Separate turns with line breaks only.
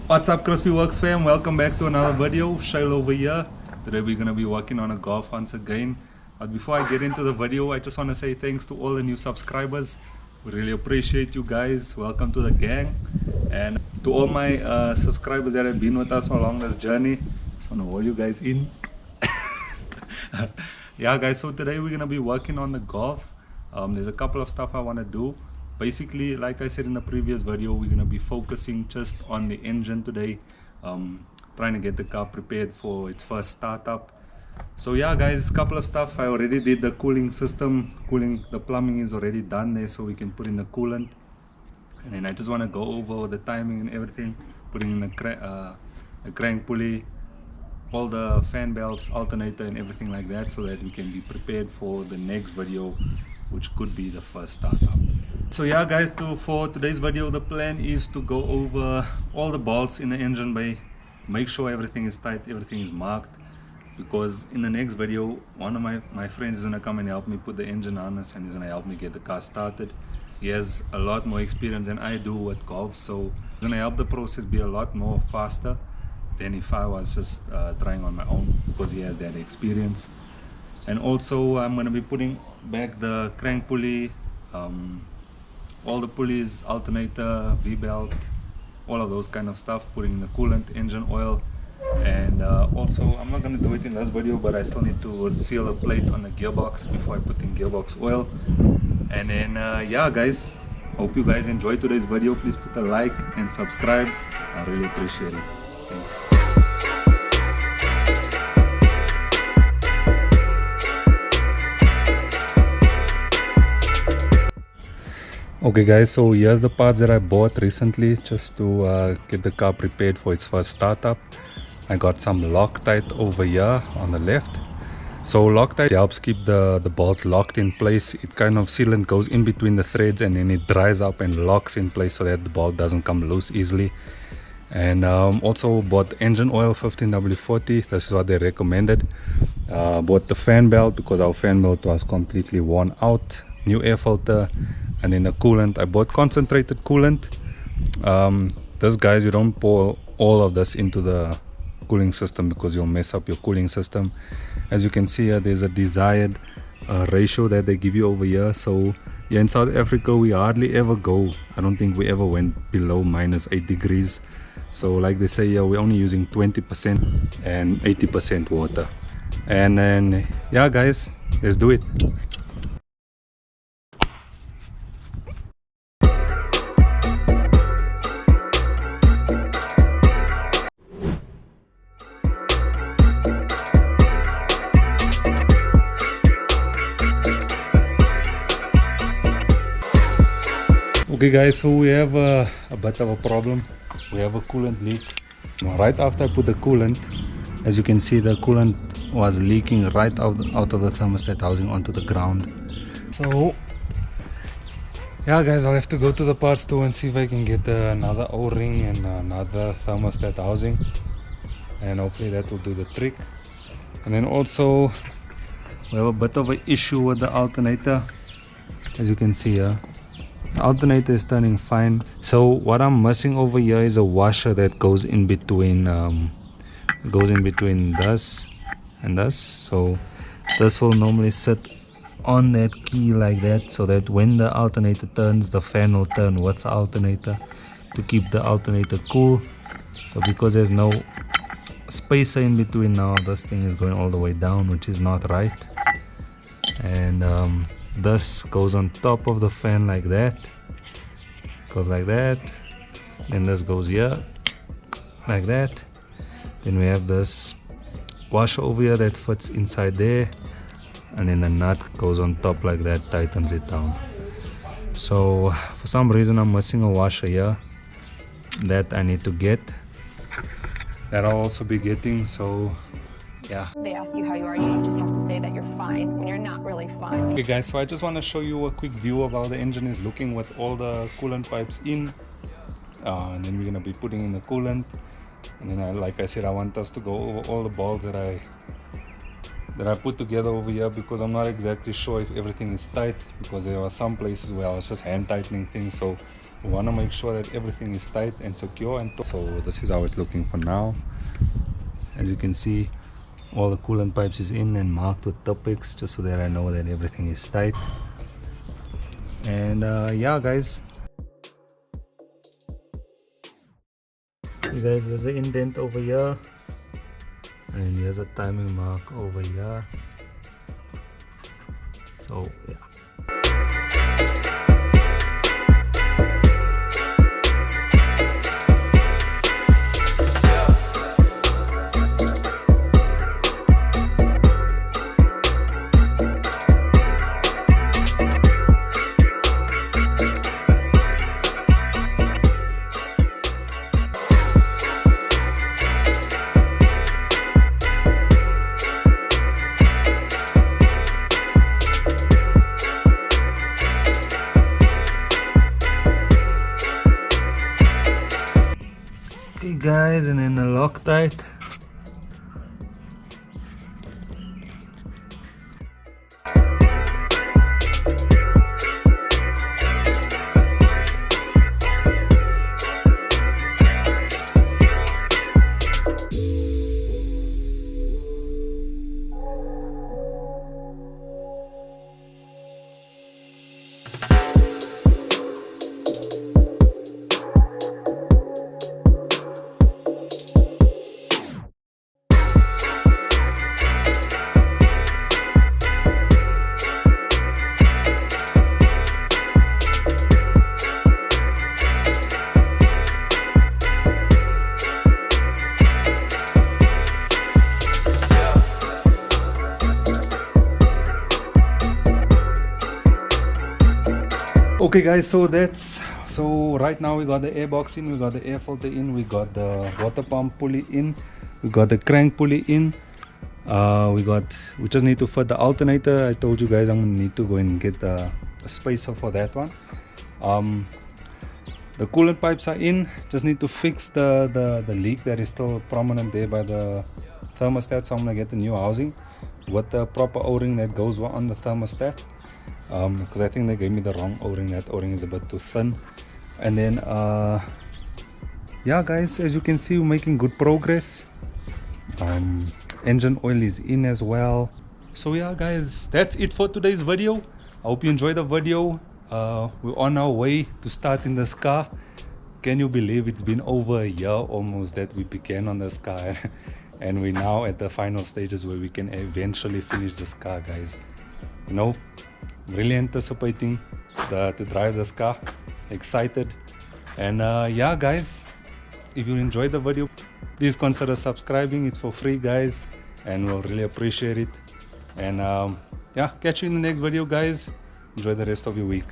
What's up, Crispy Works fam? Welcome back to another video. Shail over here. Today we're gonna be working on a golf once again. But before I get into the video, I just want to say thanks to all the new subscribers. We really appreciate you guys. Welcome to the gang. And to all my subscribers that have been with us along this journey, just want to hold you guys in. Yeah guys, so today we're gonna be working on the golf. There's a couple of stuff I want to do. Basically, like I said in the previous video, we're going to be focusing just on the engine today, trying to get the car prepared for its first startup. So yeah guys, a couple of stuff. I already did the cooling system. The plumbing is already done there, so we can put in the coolant. And then I just want to go over the timing and everything, putting in the crank pulley, all the fan belts, alternator and everything like that, so that we can be prepared for the next video, which could be the first startup. So yeah guys, for today's video, the plan is to go over all the bolts in the engine bay, make sure everything is tight, everything is marked, because in the next video one of my friends is going to come and help me put the engine harness, and he's going to help me get the car started. He has a lot more experience than I do with golf, so it's going to help the process be a lot more faster than if I was just trying on my own, because he has that experience. And also I'm going to be putting back the crank pulley, all the pulleys, alternator, V-belt, all of those kind of stuff, putting in the coolant, engine oil. And also, I'm not going to do it in this video, but I still need to seal a plate on the gearbox before I put in gearbox oil. And then yeah guys, hope you guys enjoyed today's video. Please put a like and subscribe. I really appreciate it. Thanks. Okay guys, so here's the parts that I bought recently just to get the car prepared for its first startup. I got some Loctite over here on the left. So Loctite helps keep the bolt locked in place. It kind of sealant goes in between the threads, and then it dries up and locks in place so that the bolt doesn't come loose easily. And also bought engine oil 15W40. This is what they recommended. Bought the fan belt because our fan belt was completely worn out. New air filter. And then the coolant, I bought concentrated coolant. This guys, you don't pour all of this into the cooling system because you'll mess up your cooling system. As you can see here, there's a desired ratio that they give you over here. So yeah, in South Africa we hardly ever go, I don't think we ever went below -8 degrees. So like they say here, we're only using 20% and 80% water. And then yeah guys, let's do it. Okay guys, so we have a bit of a problem. We have a coolant leak. Right after I put the coolant, as you can see, the coolant was leaking right out of the thermostat housing onto the ground. So yeah guys, I'll have to go to the parts store and see if I can get another O-ring and another thermostat housing, and hopefully that will do the trick. And then also we have a bit of an issue with the alternator. As you can see here, the alternator is turning fine. So what I'm missing over here is a washer that goes in between this and this. So this will normally sit on that key like that, so that when the alternator turns, the fan will turn with the alternator to keep the alternator cool. So because there's no spacer in between now, this thing is going all the way down, which is not right. And this goes on top of the fan like that, goes like that, then this goes here like that. Then we have this washer over here that fits inside there, and then the nut goes on top like that, tightens it down. So for some reason I'm missing a washer here that I need to get, that I'll also be getting. So yeah,
they ask you how you are, you just have to say that you're fine when you're not really fine.
Okay guys, so I just want to show you a quick view of how the engine is looking with all the coolant pipes in, and then we're going to be putting in the coolant. And then like I said, I want us to go over all the bolts that I put together over here, because I'm not exactly sure if everything is tight, because there are some places where I was just hand tightening things. So We want to make sure that everything is tight and secure, and so this is how it's looking for now. As you can see, all the coolant pipes is in and marked with Tipex, just so that I know that everything is tight. And yeah guys, here's the indent over here, and here's a timing mark over here. So yeah. Okay guys, and then the Loctite. Okay guys, so right now we got the air box in, we got the air filter in, we got the water pump pulley in, we got the crank pulley in, we just need to fit the alternator. I told you guys I'm gonna need to go and get a spacer for that one. The coolant pipes are in, just need to fix the leak that is still prominent there by the thermostat, so I'm gonna get the new housing with the proper o-ring that goes on the thermostat. Because I think they gave me the wrong o-ring. That o-ring is a bit too thin. And then yeah guys, as you can see, we're making good progress. Engine oil is in as well. So yeah guys, that's it for today's video. I hope you enjoyed the video. We're on our way to starting this car. Can you believe it's been over a year almost that we began on this car and we're now at the final stages where we can eventually finish this car, guys. You know, really anticipating to drive this car, excited. And yeah guys, if you enjoyed the video, please consider subscribing. It's for free guys, and we'll really appreciate it. And yeah, catch you in the next video guys. Enjoy the rest of your week.